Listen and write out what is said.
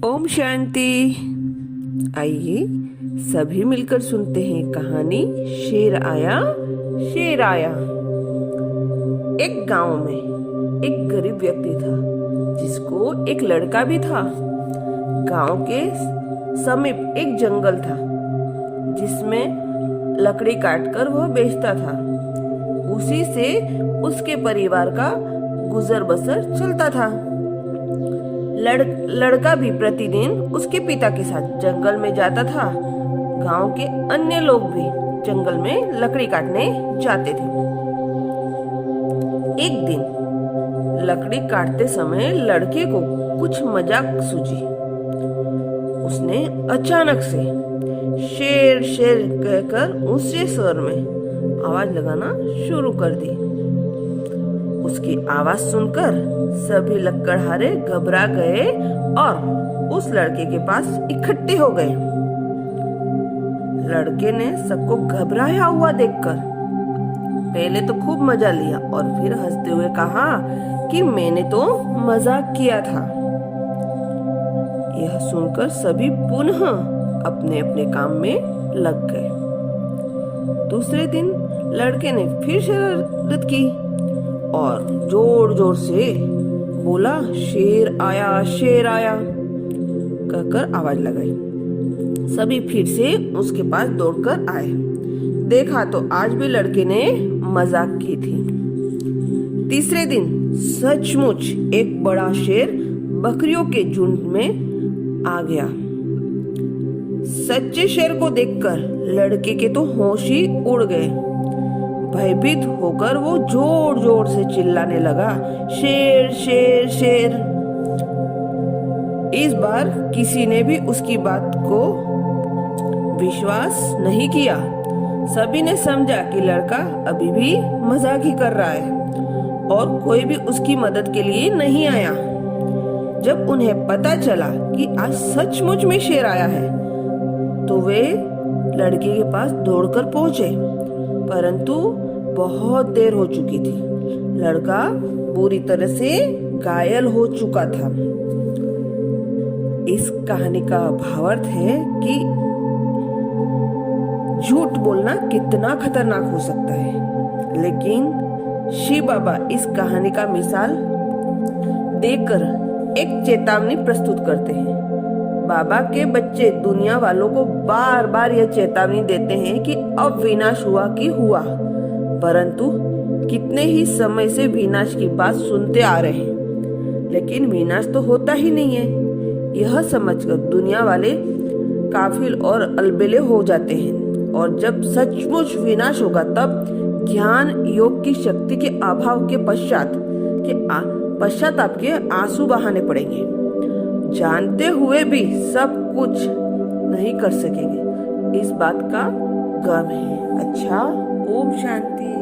ओम शांति। आइए सभी मिलकर सुनते हैं कहानी शेर आया शेर आया। एक गांव में एक गरीब व्यक्ति था जिसको एक लड़का भी था। गांव के समीप एक जंगल था जिसमें लकड़ी काटकर वह बेचता था। उसी से उसके परिवार का गुजर बसर चलता था। लड़का भी प्रतिदिन उसके पिता के साथ जंगल में जाता था। गांव के अन्य लोग भी जंगल में लकड़ी काटने जाते थे। एक दिन लकड़ी काटते समय लड़के को कुछ मजाक सूझी। उसने अचानक से शेर शेर कहकर ऊंचे स्वर में आवाज लगाना शुरू कर दी। उसकी आवाज सुनकर सभी लकड़हारे घबरा गए और उस लड़के के पास इकट्ठे हो गए। लड़के ने सबको घबराया हुआ देखकर पहले तो खूब मजा लिया और फिर हंसते हुए कहा कि मैंने तो मजाक किया था। यह सुनकर सभी पुनः अपने अपने काम में लग गए। दूसरे दिन लड़के ने फिर शरारत की और जोर जोर से बोला, शेर आया कहकर आवाज लगाई। सभी फिर से उसके पास दौड़कर आए। देखा तो आज भी लड़के ने मजाक की थी। तीसरे दिन सचमुच एक बड़ा शेर बकरियों के झुंड में आ गया। सच्चे शेर को देखकर लड़के के तो होश ही उड़ गए। भयभीत होकर वो जोर जोर से चिल्लाने लगा, शेर शेर शेर। इस बार किसी ने भी उसकी बात को विश्वास नहीं किया। सभी ने समझा कि लड़का अभी भी मजाक ही कर रहा है और कोई भी उसकी मदद के लिए नहीं आया। जब उन्हें पता चला कि आज सचमुच में शेर आया है तो वे लड़के के पास दौड़कर पहुंचे, परंतु बहुत देर हो चुकी थी। लड़का बुरी तरह से घायल हो चुका था। इस कहानी का भावार्थ है कि झूठ बोलना कितना खतरनाक हो सकता है, लेकिन शिव बाबा इस कहानी का मिसाल देकर एक चेतावनी प्रस्तुत करते हैं। बाबा के बच्चे दुनिया वालों को बार बार यह चेतावनी देते हैं कि अब विनाश हुआ कि हुआ, परंतु कितने ही समय से विनाश की बात सुनते आ रहे हैं, लेकिन विनाश तो होता ही नहीं है। यह समझकर दुनिया वाले काफिल और अलबेले हो जाते हैं और जब सचमुच विनाश होगा तब ज्ञान योग की शक्ति के अभाव के पश्चात आपके आंसू बहाने पड़ेंगे। जानते हुए भी सब कुछ नहीं कर सकेंगे, इस बात का गम है। अच्छा, ओम शांति।